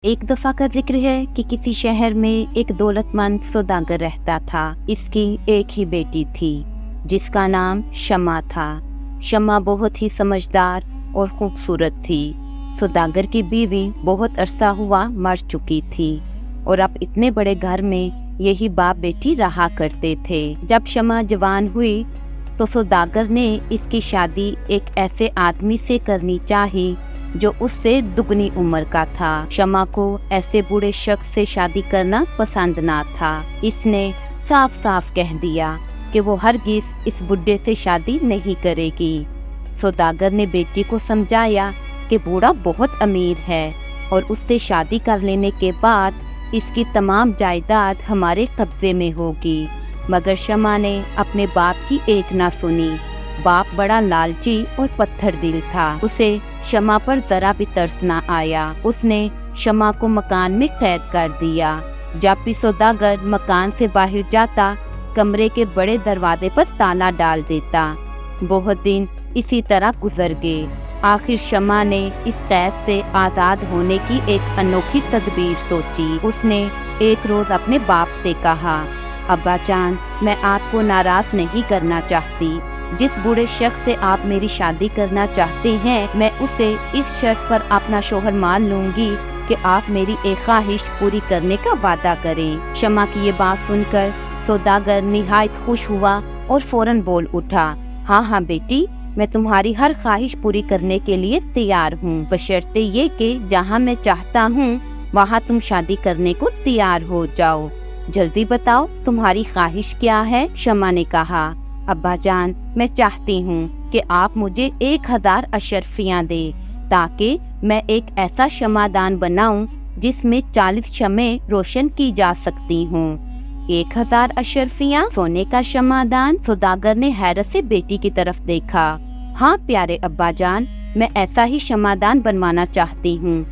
ایک دفعہ کا ذکر ہے کہ کسی شہر میں ایک دولت مند سوداگر رہتا تھا۔ اس کی ایک ہی بیٹی تھی جس کا نام شمع تھا۔ شمع بہت ہی سمجھدار اور خوبصورت تھی۔ سوداگر کی بیوی بہت عرصہ ہوا مر چکی تھی اور اب اتنے بڑے گھر میں یہی باپ بیٹی رہا کرتے تھے۔ جب شمع جوان ہوئی تو سوداگر نے اس کی شادی ایک ایسے آدمی سے کرنی چاہی جو اس سے دگنی عمر کا تھا۔ شمع کو ایسے بوڑھے شخص سے شادی کرنا پسند نہ تھا۔ اس نے صاف صاف کہہ دیا کہ وہ ہرگز اس بڈھے سے شادی نہیں کرے گی۔ سوداگر نے بیٹی کو سمجھایا کہ بوڑھا بہت امیر ہے اور اس سے شادی کر لینے کے بعد اس کی تمام جائیداد ہمارے قبضے میں ہوگی، مگر شمع نے اپنے باپ کی ایک نہ سنی۔ باپ بڑا لالچی اور پتھر دل تھا۔ اسے شمع پر ذرا بھی ترس نہ آیا۔ اس نے شمع کو مکان میں قید کر دیا۔ جب بھی سوداگر مکان سے باہر جاتا، کمرے کے بڑے دروازے پر تالا ڈال دیتا۔ بہت دن اسی طرح گزر گئے۔ آخر شمع نے اس قید سے آزاد ہونے کی ایک انوکھی تدبیر سوچی۔ اس نے ایک روز اپنے باپ سے کہا، ابا جان، میں آپ کو ناراض نہیں کرنا چاہتی۔ جس بوڑھے شخص سے آپ میری شادی کرنا چاہتے ہیں، میں اسے اس شرط پر اپنا شوہر مان لوں گی کہ آپ میری ایک خواہش پوری کرنے کا وعدہ کریں۔ شمع کی یہ بات سن کر سوداگر نہایت خوش ہوا اور فوراً بول اٹھا، ہاں ہاں بیٹی، میں تمہاری ہر خواہش پوری کرنے کے لیے تیار ہوں، بشرطے یہ کہ جہاں میں چاہتا ہوں وہاں تم شادی کرنے کو تیار ہو جاؤ۔ جلدی بتاؤ تمہاری خواہش کیا ہے؟ شمع نے کہا، ابا جان، میں چاہتی ہوں کہ آپ مجھے 1000 اشرفیاں دے تاکہ میں ایک ایسا شمعدان بناؤں جس میں 40 شمعیں روشن کی جا سکتی ہوں۔ 1000 اشرفیاں؟ سونے کا شمعدان؟ سوداگر نے حیرت سے بیٹی کی طرف دیکھا۔ ہاں پیارے ابا جان، میں ایسا ہی شمعدان بنوانا چاہتی ہوں۔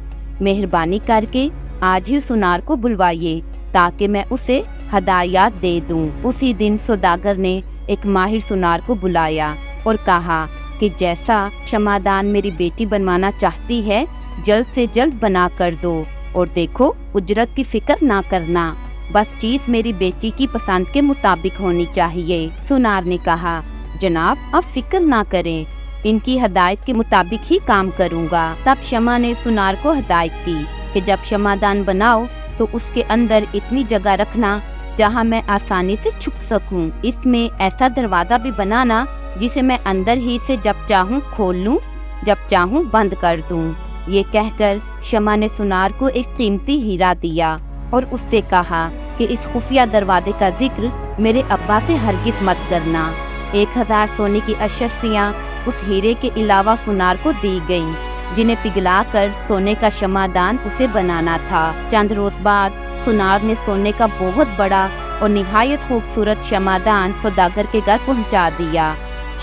مہربانی کر کے آج ہی سونار کو بلوائیے تاکہ میں اسے ہدایات دے دوں۔ اسی دن سوداگر نے ایک ماہر سونار کو بلایا اور کہا کہ جیسا شمعدان میری بیٹی بنوانا چاہتی ہے جلد سے جلد بنا کر دو، اور دیکھو اجرت کی فکر نہ کرنا، بس چیز میری بیٹی کی پسند کے مطابق ہونی چاہیے۔ سونار نے کہا، جناب آپ فکر نہ کریں، ان کی ہدایت کے مطابق ہی کام کروں گا۔ تب شمع نے سونار کو ہدایت دی کہ جب شمعدان بناؤ تو اس کے اندر اتنی جگہ رکھنا جہاں میں آسانی سے چھپ سکوں۔ اس میں ایسا دروازہ بھی بنانا جسے میں اندر ہی سے جب چاہوں کھول لوں، جب چاہوں بند کر دوں۔ یہ کہہ کر شمع نے سونار کو ایک قیمتی ہیرا دیا اور اس سے کہا کہ اس خفیہ دروازے کا ذکر میرے ابا سے ہرگز مت کرنا۔ 1000 سونے کی اشرفیاں اس ہیرے کے علاوہ سونار کو دی گئیں، جنہیں پگھلا کر سونے کا شمعدان اسے بنانا تھا۔ چند روز بعد سونار نے سونے کا بہت بڑا اور نہایت خوبصورت شمعدان سوداگر کے گھر پہنچا دیا۔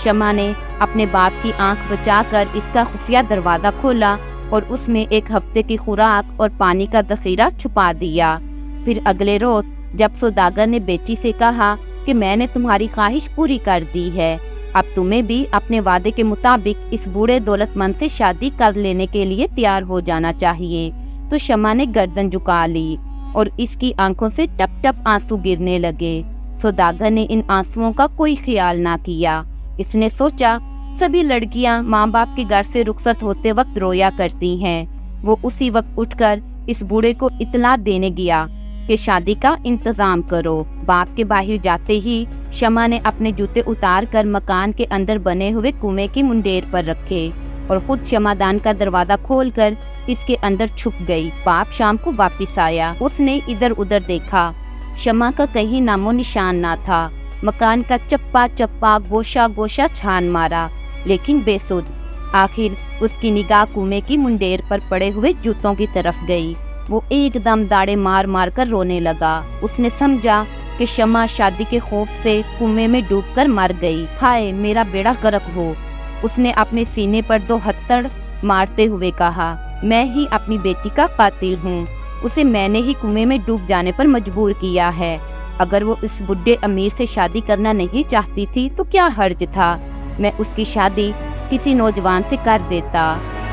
شمع نے اپنے باپ کی آنکھ بچا کر اس کا خفیہ دروازہ کھولا اور اس میں ایک ہفتے کی خوراک اور پانی کا ذخیرہ چھپا دیا۔ پھر اگلے روز جب سوداگر نے بیٹی سے کہا کہ میں نے تمہاری خواہش پوری کر دی ہے، اب تمہیں بھی اپنے وعدے کے مطابق اس بوڑھے دولت مند سے شادی کر لینے کے لیے تیار ہو جانا چاہیے، تو شمع نے گردن جھکا لی اور اس کی آنکھوں سے ٹپ ٹپ آنسو گرنے لگے۔ سوداگر نے ان آنسوؤں کا کوئی خیال نہ کیا۔ اس نے سوچا سبھی لڑکیاں ماں باپ کے گھر سے رخصت ہوتے وقت رویا کرتی ہیں۔ وہ اسی وقت اٹھ کر اس بوڑھے کو اطلاع دینے گیا کہ شادی کا انتظام کرو۔ باپ کے باہر جاتے ہی شمع نے اپنے جوتے اتار کر مکان کے اندر بنے ہوئے کنویں کی منڈیر پر رکھے اور خود شمعدان کا دروازہ کھول کر اس کے اندر چھپ گئی۔ باپ شام کو واپس آیا۔ اس نے ادھر ادھر دیکھا، شمع کا کہیں نام و نشان نہ تھا۔ مکان کا چپا چپا گوشہ گوشہ چھان مارا لیکن بے سود۔ آخر اس کی نگاہ کنویں کی منڈیر پر پڑے ہوئے جوتوں کی طرف گئی۔ وہ ایک دم داڑے مار مار کر رونے لگا۔ اس نے سمجھا کہ شمع شادی کے خوف سے کنویں میں ڈوب کر مر گئی۔ ہائے میرا بیڑا غرق ہو۔ اس نے اپنے سینے پر 2 ہتھڑ مارتے ہوئے کہا، میں ہی اپنی بیٹی کا قاتل ہوں، اسے میں نے ہی کنویں میں ڈوب جانے پر مجبور کیا ہے۔ اگر وہ اس بڈھے امیر سے شادی کرنا نہیں چاہتی تھی تو کیا حرج تھا، میں اس کی شادی کسی نوجوان سے کر دیتا۔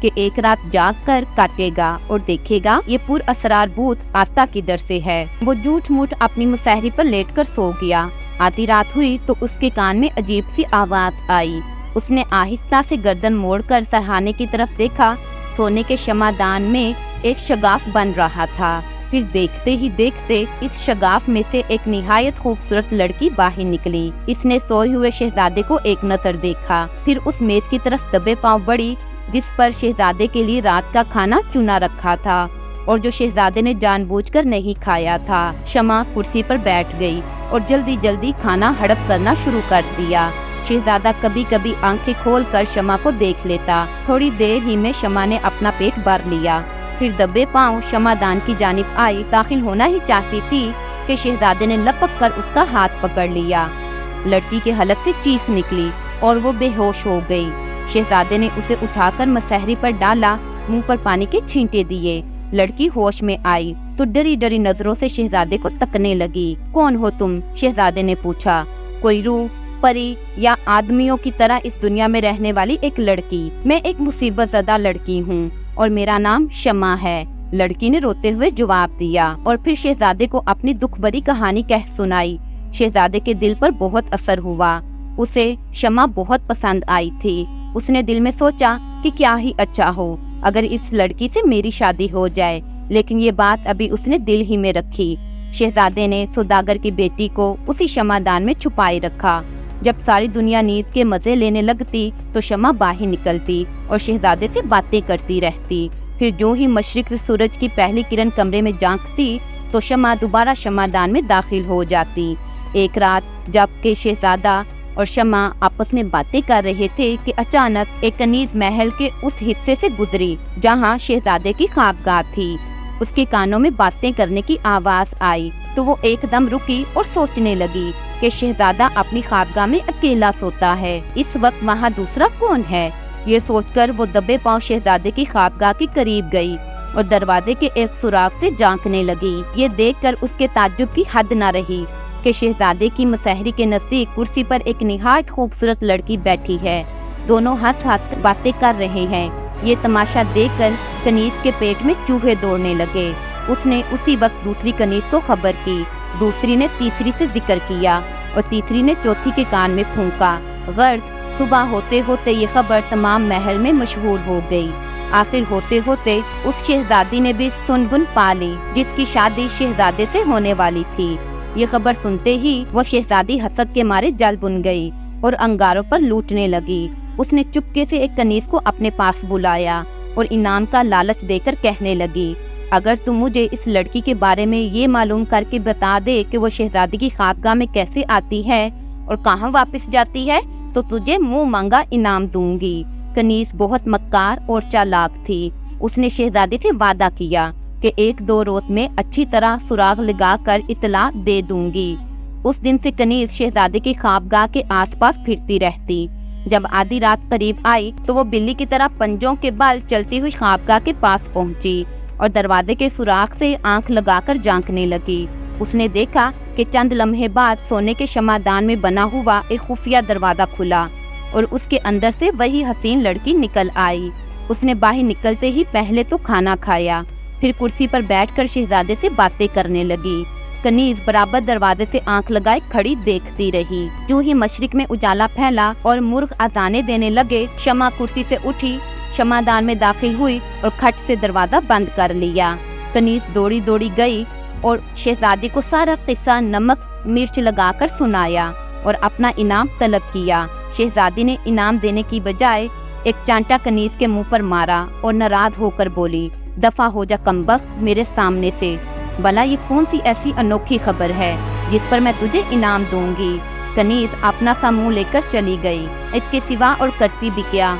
کہ ایک رات جاگ کر کاٹے گا اور دیکھے گا یہ پر اسرار بھوت آستہ کی در سے ہے۔ وہ جھوٹ موٹ اپنی مسہری پر لیٹ کر سو گیا۔ آدھی رات ہوئی تو اس کے کان میں عجیب سی آواز آئی۔ اس نے آہستہ سے گردن موڑ کر سرہانے کی طرف دیکھا۔ سونے کے شمعدان میں ایک شگاف بن رہا تھا۔ پھر دیکھتے ہی دیکھتے اس شگاف میں سے ایک نہایت خوبصورت لڑکی باہر نکلی۔ اس نے سوئے ہوئے شہزادے کو ایک نظر دیکھا، پھر اس میز کی طرف دبے پاؤں بڑھی جس پر شہزادے کے لیے رات کا کھانا چنا رکھا تھا اور جو شہزادے نے جان بوجھ کر نہیں کھایا تھا۔ شمع کرسی پر بیٹھ گئی اور جلدی جلدی کھانا ہڑپ کرنا شروع کر دیا۔ شہزادہ کبھی کبھی آنکھیں کھول کر شمع کو دیکھ لیتا۔ تھوڑی دیر ہی میں شمع نے اپنا پیٹ بھر لیا، پھر دبے پاؤں شمعدان کی جانب آئی۔ داخل ہونا ہی چاہتی تھی کہ شہزادے نے لپک کر اس کا ہاتھ پکڑ لیا۔ لڑکی کے حلق سے چیخ نکلی اور وہ بے ہوش ہو گئی۔ شہزادے نے اسے اٹھا کر مسہری پر ڈالا، منہ پر پانی کے چھینٹے دیے۔ لڑکی ہوش میں آئی تو ڈری ڈری نظروں سے شہزادے کو تکنے لگی۔ کون ہو تم؟ شہزادے نے پوچھا۔ کوئی روح، پری یا آدمیوں کی طرح اس دنیا میں رہنے والی ایک لڑکی۔ میں ایک مصیبت زدہ لڑکی ہوں اور میرا نام شمع ہے، لڑکی نے روتے ہوئے جواب دیا اور پھر شہزادے کو اپنی دکھ بھری کہانی کہہ سنائی۔ شہزادے کے دل پر بہت اثر ہوا، اسے شمع بہت پسند آئی تھی۔ اس نے دل میں سوچا کہ کیا ہی اچھا ہو اگر اس لڑکی سے میری شادی ہو جائے، لیکن یہ بات ابھی اس نے دل ہی میں رکھی۔ شہزادے نے سوداگر کی بیٹی کو اسی شمعدان میں چھپائے رکھا۔ جب ساری دنیا نیند کے مزے لینے لگتی تو شمع باہر نکلتی اور شہزادے سے باتیں کرتی رہتی۔ پھر جو ہی مشرق سے سورج کی پہلی کرن کمرے میں جھانکتی تو شمع دوبارہ شمعدان میں داخل ہو جاتی۔ ایک رات جب کہ شہزادہ اور شمع آپس میں باتیں کر رہے تھے کہ اچانک ایک کنیز محل کے اس حصے سے گزری جہاں شہزادے کی خوابگاہ تھی۔ اس کے کانوں میں باتیں کرنے کی آواز آئی تو وہ ایک دم رکی اور سوچنے لگی کہ شہزادہ اپنی خوابگاہ میں اکیلا سوتا ہے، اس وقت وہاں دوسرا کون ہے؟ یہ سوچ کر وہ دبے پاؤں شہزادے کی خوابگاہ کے قریب گئی اور دروازے کے ایک سوراخ سے جھانکنے لگی۔ یہ دیکھ کر اس کے تعجب کی حد نہ رہی کہ شہزادے کی مسہری کے نزدیک کرسی پر ایک نہایت خوبصورت لڑکی بیٹھی ہے۔ دونوں ہنس ہنس کر باتیں کر رہے ہیں۔ یہ تماشا دیکھ کر کنیز کے پیٹ میں چوہے دوڑنے لگے۔ اس نے اسی وقت دوسری کنیز کو خبر کی، دوسری نے تیسری سے ذکر کیا اور تیسری نے چوتھی کے کان میں پھونکا۔ غرض صبح ہوتے ہوتے یہ خبر تمام محل میں مشہور ہو گئی۔ آخر ہوتے ہوتے اس شہزادی نے بھی سن بن پا لی جس کی شادی شہزادے سے ہونے والی تھی۔ یہ خبر سنتے ہی وہ شہزادی حسد کے مارے جل بن گئی اور انگاروں پر لوٹنے لگی۔ اس نے چپکے سے ایک کنیز کو اپنے پاس بلایا اور انعام کا لالچ دے کر کہنے لگی، اگر تم مجھے اس لڑکی کے بارے میں یہ معلوم کر کے بتا دے کہ وہ شہزادی کی خوابگاہ میں کیسے آتی ہے اور کہاں واپس جاتی ہے تو تجھے منہ مانگا انعام دوں گی۔ کنیز بہت مکار اور چالاک تھی۔ اس نے شہزادی سے وعدہ کیا کہ 1-2 روز میں اچھی طرح سراغ لگا کر اطلاع دے دوں گی۔ اس دن سے کنیز شہزادے کی خوابگاہ کے آس پاس پھرتی رہتی۔ جب آدھی رات قریب آئی تو وہ بلی کی طرح پنجوں کے بل چلتی ہوئی خوابگاہ کے پاس پہنچی اور دروازے کے سوراخ سے آنکھ لگا کر جھانکنے لگی۔ اس نے دیکھا کہ چند لمحے بعد سونے کے شمعدان میں بنا ہوا ایک خفیہ دروازہ کھلا اور اس کے اندر سے وہی حسین لڑکی نکل آئی۔ اس نے باہر نکلتے ہی پہلے تو کھانا کھایا، پھر کرسی پر بیٹھ کر شہزادے سے باتیں کرنے لگی۔ کنیز برابر دروازے سے آنکھ لگائے کھڑی دیکھتی رہی۔ جو ہی مشرق میں اجالا پھیلا اور مرغ اذانے دینے لگے، شمع کرسی سے اٹھی، شمعدان میں داخل ہوئی اور کھٹ سے دروازہ بند کر لیا۔ کنیز دوڑی دوڑی گئی اور شہزادی کو سارا قصہ نمک مرچ لگا کر سنایا اور اپنا انعام طلب کیا۔ شہزادی نے انعام دینے کی بجائے ایک چانٹا کنیز کے منہ پر مارا اور ناراض ہو کر بولی، دفع ہو جا کمبخت میرے سامنے سے، بھلا یہ کون سی ایسی انوکھی خبر ہے جس پر میں تجھے انعام دوں گی۔ کنیز اپنا سا منہ لے کر چلی گئی، اس کے سوا اور کرتی بھی کیا۔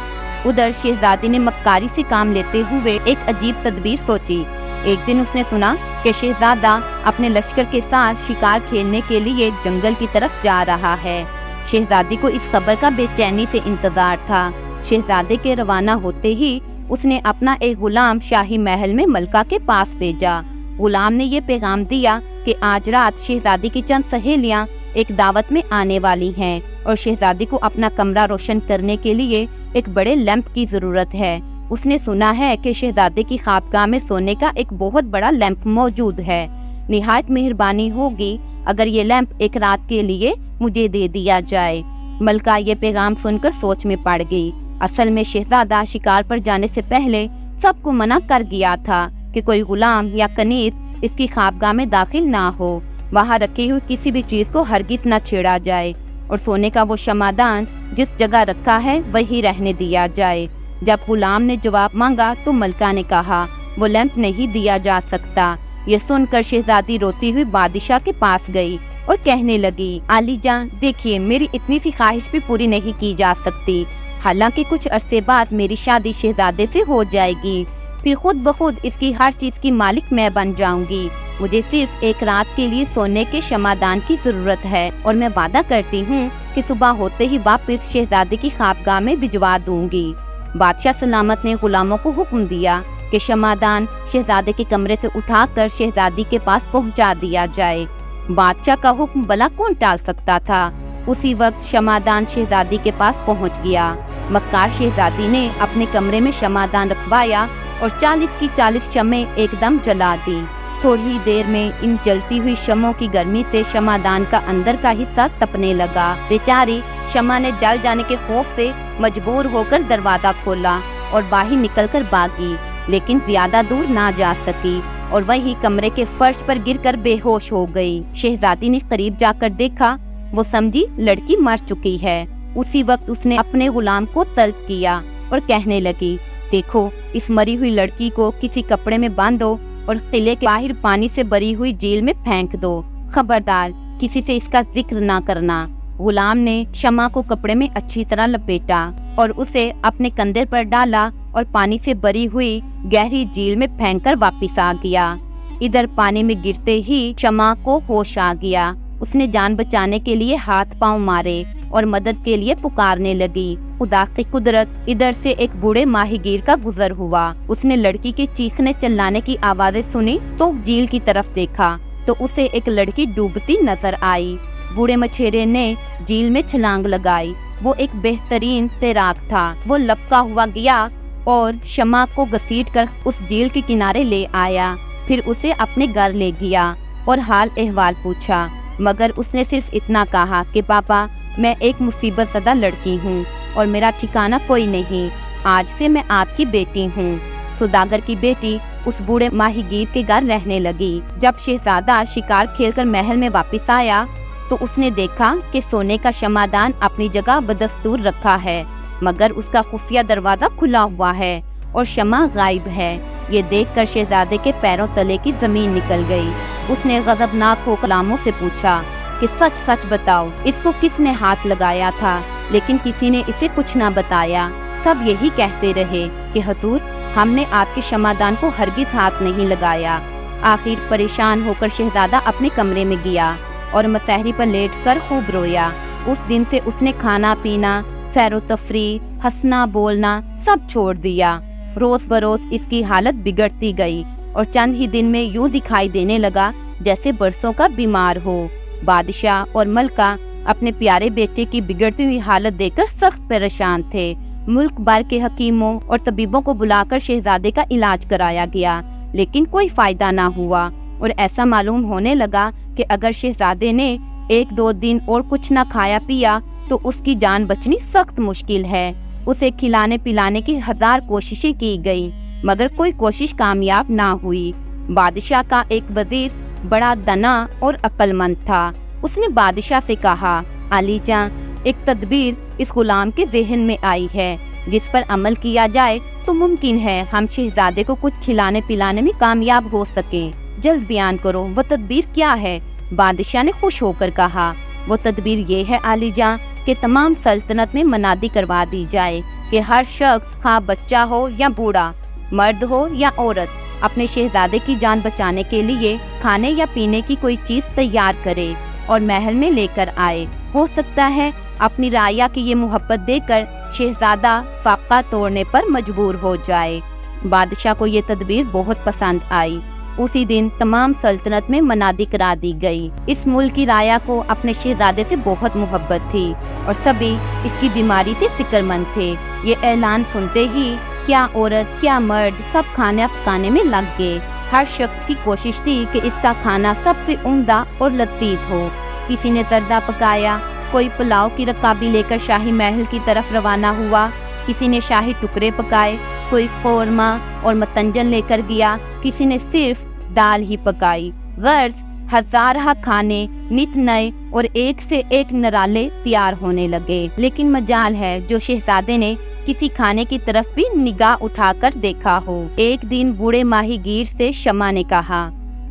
ادھر شہزادی نے مکاری سے کام لیتے ہوئے ایک عجیب تدبیر سوچی۔ ایک دن اس نے سنا کہ شہزادہ اپنے لشکر کے ساتھ شکار کھیلنے کے لیے جنگل کی طرف جا رہا ہے۔ شہزادی کو اس خبر کا بے چینی سے انتظار تھا۔ شہزادے کے روانہ ہوتے ہی اس نے اپنا ایک غلام شاہی محل میں ملکہ کے پاس بھیجا۔ غلام نے یہ پیغام دیا کہ آج رات شہزادی کی چند سہیلیاں ایک دعوت میں آنے والی ہیں اور شہزادی کو اپنا کمرہ روشن کرنے کے لیے ایک بڑے لیمپ کی ضرورت ہے۔ اس نے سنا ہے کہ شہزادے کی خوابگاہ میں سونے کا ایک بہت بڑا لیمپ موجود ہے، نہایت مہربانی ہوگی اگر یہ لیمپ ایک رات کے لیے مجھے دے دیا جائے۔ ملکہ یہ پیغام سن کر سوچ میں پڑ گئی۔ اصل میں شہزادہ شکار پر جانے سے پہلے سب کو منع کر گیا تھا کہ کوئی غلام یا کنیز اس کی خوابگاہ میں داخل نہ ہو، وہاں رکھی ہوئی کسی بھی چیز کو ہرگز نہ چھیڑا جائے، اور سونے کا وہ شمعدان جس جگہ رکھا ہے وہی رہنے دیا جائے۔ جب غلام نے جواب مانگا تو ملکہ نے کہا وہ لیمپ نہیں دیا جا سکتا۔ یہ سن کر شہزادی روتی ہوئی بادشاہ کے پاس گئی اور کہنے لگی، عالی جان دیکھیے، میری اتنی سی خواہش بھی پوری نہیں کی جا سکتی، حالانکہ کچھ عرصے بعد میری شادی شہزادے سے ہو جائے گی، پھر خود بخود اس کی ہر چیز کی مالک میں بن جاؤں گی۔ مجھے صرف ایک رات کے لیے سونے کے شمعدان کی ضرورت ہے، اور میں وعدہ کرتی ہوں کہ صبح ہوتے ہی واپس شہزادے کی خوابگاہ میں بھجوا دوں گی۔ بادشاہ سلامت نے غلاموں کو حکم دیا کہ شمعدان شہزادے کے کمرے سے اٹھا کر شہزادی کے پاس پہنچا دیا جائے۔ بادشاہ کا حکم بھلا کون ٹال سکتا تھا؟ اسی وقت شمعدان شہزادی کے پاس پہنچ گیا۔ مکار شہزادی نے اپنے کمرے میں شمعدان رکھوایا اور 40 کی 40 شمعیں ایک دم جلا دی۔ تھوڑی دیر میں ان جلتی ہوئی شمعوں کی گرمی سے شمعدان کا اندر کا حصہ تپنے لگا۔ بیچاری شمع نے جل جانے کے خوف سے مجبور ہو کر دروازہ کھولا اور باہر نکل کر بھاگی، لیکن زیادہ دور نہ جا سکی اور وہی کمرے کے فرش پر گر کر بے ہوش ہو گئی۔ شہزادی نے قریب جا کر دیکھا، وہ سمجھی لڑکی مر چکی ہے۔ اسی وقت اس نے اپنے غلام کو طلب کیا اور کہنے لگی، دیکھو اس مری ہوئی لڑکی کو کسی کپڑے میں باندھو اور قلعے کے باہر پانی سے بری ہوئی جھیل میں پھینک دو، خبردار کسی سے اس کا ذکر نہ کرنا۔ غلام نے شمع کو کپڑے میں اچھی طرح لپیٹا اور اسے اپنے کندھے پر ڈالا اور پانی سے بری ہوئی گہری جھیل میں پھینک کر واپس آ گیا۔ ادھر پانی میں گرتے ہی شمع کو ہوش آ گیا۔ اس نے جان بچانے کے لیے ہاتھ پاؤں مارے اور مدد کے لیے پکارنے لگی۔ خدا کی قدرت، ادھر سے ایک بوڑھے ماہی گیر کا گزر ہوا۔ اس نے لڑکی کے چیخنے چلانے کی آوازیں سنی تو جھیل کی طرف دیکھا تو اسے ایک لڑکی ڈوبتی نظر آئی۔ بوڑھے مچھیرے نے جھیل میں چھلانگ لگائی۔ وہ ایک بہترین تیراک تھا۔ وہ لپکا ہوا گیا اور شمع کو گھسیٹ کر اس جھیل کے کنارے لے آیا، پھر اسے اپنے گھر لے گیا اور حال احوال پوچھا، مگر اس نے صرف اتنا کہا کہ پاپا میں ایک مصیبت زدہ لڑکی ہوں اور میرا ٹھکانہ کوئی نہیں، آج سے میں آپ کی بیٹی ہوں۔ سوداگر کی بیٹی اس بوڑھے ماہی گیر کے گھر رہنے لگی۔ جب شہزادہ شکار کھیل کر محل میں واپس آیا تو اس نے دیکھا کہ سونے کا شمعدان اپنی جگہ بدستور رکھا ہے، مگر اس کا خفیہ دروازہ کھلا ہوا ہے اور شمع غائب ہے۔ یہ دیکھ کر شہزادے کے پیروں تلے کی زمین نکل گئی۔ اس نے غضبناک ہو غلاموں سے پوچھا کہ سچ سچ بتاؤ، اس کو کس نے ہاتھ لگایا تھا؟ لیکن کسی نے اسے کچھ نہ بتایا۔ سب یہی کہتے رہے کہ حضور ہم نے آپ کے شمعدان کو ہرگز ہاتھ نہیں لگایا۔ آخر پریشان ہو کر شہزادہ اپنے کمرے میں گیا اور مسہری پر لیٹ کر خوب رویا۔ اس دن سے اس نے کھانا پینا، سیر و تفریح، ہنسنا بولنا سب چھوڑ دیا۔ روز بروز اس کی حالت بگڑتی گئی اور چند ہی دن میں یوں دکھائی دینے لگا جیسے برسوں کا بیمار ہو۔ بادشاہ اور ملکہ اپنے پیارے بیٹے کی بگڑتی ہوئی حالت دیکھ کر سخت پریشان تھے۔ ملک بھر کے حکیموں اور طبیبوں کو بلا کر شہزادے کا علاج کرایا گیا، لیکن کوئی فائدہ نہ ہوا، اور ایسا معلوم ہونے لگا کہ اگر شہزادے نے 1-2 دن اور کچھ نہ کھایا پیا تو اس کی جان بچنی سخت مشکل ہے۔ اسے کھلانے پلانے کی 1000 کوششیں کی گئی، مگر کوئی کوشش کامیاب نہ ہوئی۔ بادشاہ کا ایک وزیر بڑا دانا اور عقل مند تھا۔ اس نے بادشاہ سے کہا، علی جاں ایک تدبیر اس غلام کے ذہن میں آئی ہے، جس پر عمل کیا جائے تو ممکن ہے ہم شہزادے کو کچھ کھلانے پلانے میں کامیاب ہو سکیں۔ جلد بیان کرو، وہ تدبیر کیا ہے؟ بادشاہ نے خوش ہو کر کہا، وہ تدبیر یہ ہے علی جاں کہ تمام سلطنت میں منادی کروا دی جائے کہ ہر شخص، خواہ بچہ ہو یا بوڑھا، مرد ہو یا عورت، اپنے شہزادے کی جان بچانے کے لیے کھانے یا پینے کی کوئی چیز تیار کرے اور محل میں لے کر آئے۔ ہو سکتا ہے اپنی رعایا کی یہ محبت دے کر شہزادہ فاقہ توڑنے پر مجبور ہو جائے۔ بادشاہ کو یہ تدبیر بہت پسند آئی۔ اسی دن تمام سلطنت میں منادی کرا دی گئی۔ اس ملک کی رعایا کو اپنے شہزادے سے بہت محبت تھی اور سبھی اس کی بیماری سے فکر مند تھے۔ یہ اعلان سنتے ہی کیا عورت کیا مرد سب کھانا پکانے میں لگ گئے۔ ہر شخص کی کوشش تھی کہ اس کا کھانا سب سے عمدہ اور لذیذ ہو۔ کسی نے زردہ پکایا، کوئی پلاؤ کی رکابی لے کر شاہی محل کی طرف روانہ ہوا، کسی نے شاہی ٹکڑے پکائے، کوئی قورمہ اور متنجن لے کر گیا، کسی نے صرف دال ہی پکائی۔ غرض ہزارہ کھانے نت نئے اور ایک سے ایک نرالے تیار ہونے لگے۔ لیکن مجال ہے جو شہزادے نے کسی کھانے کی طرف بھی نگاہ اٹھا کر دیکھا ہو۔ ایک دن بوڑھے ماہی گیر سے شمع نے کہا،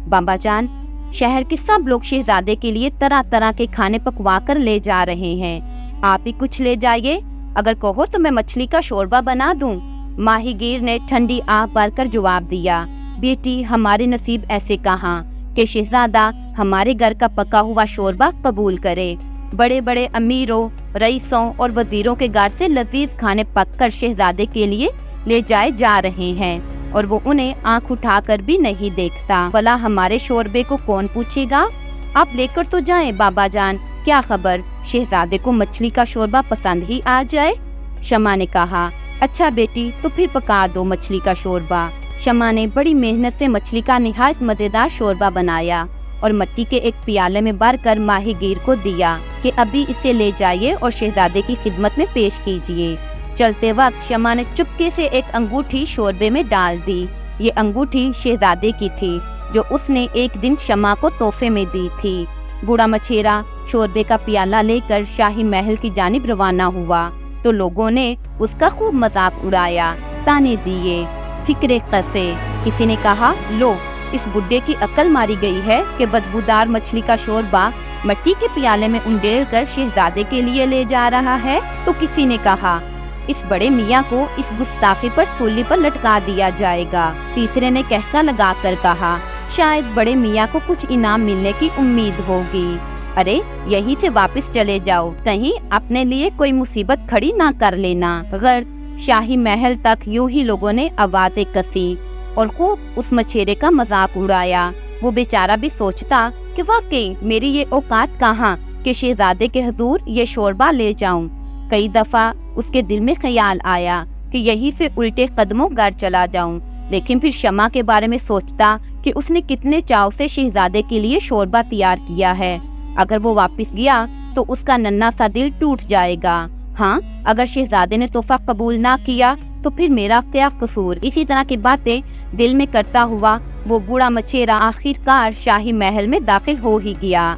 بابا جان، شہر کے سب لوگ شہزادے کے لیے طرح طرح کے کھانے پکوا کر لے جا رہے ہیں، آپ بھی کچھ لے جائیے، اگر کہو تو میں مچھلی کا شوربہ بنا دوں۔ ماہی گیر نے ٹھنڈی آہ بھر کر جواب دیا، بیٹی، ہمارے نصیب ایسے کہاں کہ شہزادہ ہمارے گھر کا پکا ہوا شوربہ قبول کرے۔ بڑے بڑے امیروں، رئیسوں اور وزیروں کے گھر سے لذیذ کھانے پک کر شہزادے کے لیے لے جائے جا رہے ہیں اور وہ انہیں آنکھ اٹھا کر بھی نہیں دیکھتا۔ بھلا ہمارے شوربے کو کون پوچھے گا؟ آپ لے کر تو جائیں بابا جان، کیا خبر شہزادے کو مچھلی کا شوربہ پسند ہی آ جائے۔ شمع نے کہا، اچھا بیٹی، تو پھر پکا دو مچھلی کا شوربہ۔ شمع نے بڑی محنت سے مچھلی کا نہایت مزیدار شوربہ بنایا اور مٹی کے ایک پیالے میں بھر کر ماہی گیر کو دیا کہ ابھی اسے لے جائیے اور شہزادے کی خدمت میں پیش کیجیے۔ چلتے وقت شمع نے چپکے سے ایک انگوٹھی شوربے میں ڈال دی۔ یہ انگوٹھی شہزادے کی تھی جو اس نے ایک دن شمع کو تحفے میں دی تھی۔ بوڑھا مچھیرا شوربے کا پیالہ لے کر شاہی محل کی جانب روانہ ہوا تو لوگوں نے اس کا خوب مذاق اڑایا، تانے دیے، فکرے کسے۔ کسی نے کہا، لو، اس بڈھے کی عقل ماری گئی ہے کہ بدبودار مچھلی کا شوربہ مٹی کے پیالے میں انڈیل کر شہزادے کے لیے لے جا رہا ہے۔ تو کسی نے کہا، اس بڑے میاں کو اس گستاخی پر سولی پر لٹکا دیا جائے گا۔ تیسرے نے کہتا لگا کر کہا، شاید بڑے میاں کو کچھ انعام ملنے کی امید ہوگی۔ ارے یہیں سے واپس چلے جاؤ، کہیں اپنے لیے کوئی مصیبت کھڑی نہ کر لینا۔ غرض شاہی محل تک یوں ہی لوگوں نے آوازیں کسی اور خوب اس مچھیرے کا مذاق اڑایا۔ وہ بیچارہ بھی سوچتا کہ واقعی میری یہ اوقات کہاں کہ شہزادے کے حضور یہ شوربہ لے جاؤں۔ کئی دفعہ اس کے دل میں خیال آیا کہ یہیں سے الٹے قدموں گھر چلا جاؤں، لیکن پھر شمع کے بارے میں سوچتا کہ اس نے کتنے چاو سے شہزادے کے لیے شوربہ تیار کیا ہے۔ اگر وہ واپس گیا تو اس کا ننھا سا دل ٹوٹ جائے گا۔ ہاں، اگر شہزادے نے تحفہ قبول نہ کیا تو پھر میرا کیا قصور۔ اسی طرح کی باتیں دل میں کرتا ہوا وہ بوڑھا مچھیرا آخر کار شاہی محل میں داخل ہو ہی گیا۔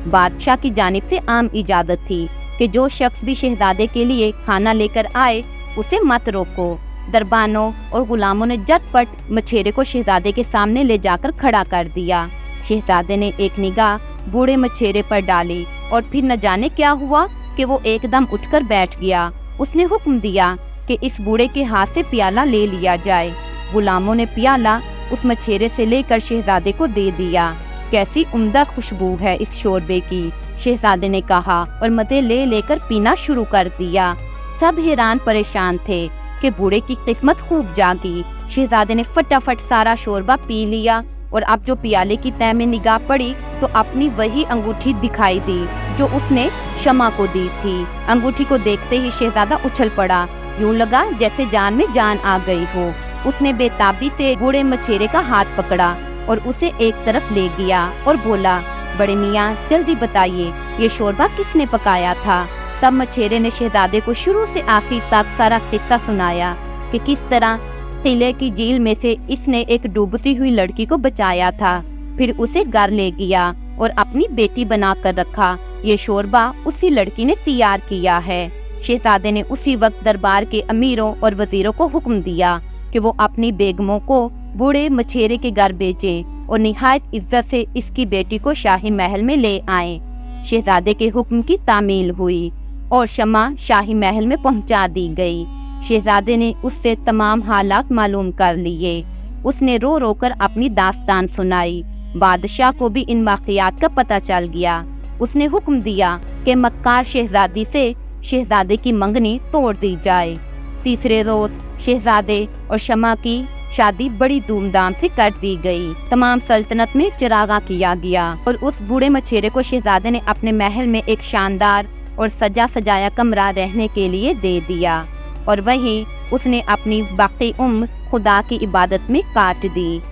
بادشاہ کی جانب سے عام اجازت تھی کہ جو شخص بھی شہزادے کے لیے کھانا لے کر آئے اسے مت روکو۔ دربانوں اور غلاموں نے جٹ پٹ مچھیرے کو شہزادے کے سامنے لے جا کر کھڑا کر دیا۔ شہزادے نے ایک نگاہ بوڑھے مچھیرے پر ڈالی اور پھر نہ جانے کیا ہوا کہ وہ ایک دم اٹھ کر بیٹھ گیا۔ اس نے حکم دیا کہ اس بوڑھے کے ہاتھ سے پیالہ لے لیا جائے۔ غلاموں نے پیالہ اس مچھیرے سے لے کر شہزادے کو دے دیا۔ کیسی عمدہ خوشبو ہے اس شوربے کی، شہزادے نے کہا اور مزے لے لے کر پینا شروع کر دیا۔ سب حیران پریشان تھے کہ بوڑھے کی قسمت خوب جاگی۔ شہزادے نے فٹافٹ سارا شوربہ پی لیا اور اب جو پیالے کی تہ میں نگاہ پڑی تو اپنی وہی انگوٹھی دکھائی دی جو اس نے شمع کو دی تھی۔ انگوٹھی کو دیکھتے ہی شہزادہ اچھل پڑا، یوں لگا جیسے جان میں جان آ گئی ہو۔ اس نے بے تابی سے بوڑھے مچھیرے کا ہاتھ پکڑا اور اسے ایک طرف لے گیا اور بولا، بڑے میاں جلدی بتائیے یہ شوربہ کس نے پکایا تھا؟ تب مچھیرے نے شہزادے کو شروع سے آخر تک سارا قصہ سنایا کہ کس طرح قلعے کی جھیل میں سے اس نے ایک ڈوبتی ہوئی لڑکی کو بچایا تھا، پھر اسے گھر لے گیا اور اپنی بیٹی بنا کر رکھا۔ یہ شوربہ اسی لڑکی نے تیار کیا ہے۔ شہزادے نے اسی وقت دربار کے امیروں اور وزیروں کو حکم دیا کہ وہ اپنی بیگموں کو بوڑھے مچھیرے کے گھر بھیجیں اور نہایت عزت سے اس کی بیٹی کو شاہی محل میں لے آئیں۔ شہزادے کے حکم کی تعمیل ہوئی اور شمع شاہی محل میں پہنچا دی گئی۔ شہزادے نے اس سے تمام حالات معلوم کر لیے۔ اس نے رو رو کر اپنی داستان سنائی۔ بادشاہ کو بھی ان واقعات کا پتہ چل گیا۔ اس نے حکم دیا کہ مکار شہزادی سے شہزادے کی منگنی توڑ دی جائے۔ تیسرے روز شہزادے اور شمع کی شادی بڑی دھوم دھام سے کر دی گئی۔ تمام سلطنت میں چراغاں کیا گیا اور اس بوڑھے مچھیرے کو شہزادے نے اپنے محل میں ایک شاندار اور سجا سجایا کمرہ رہنے کے لیے دے دیا۔ اور وہیں اس نے اپنی باقی عمر خدا کی عبادت میں کاٹ دی۔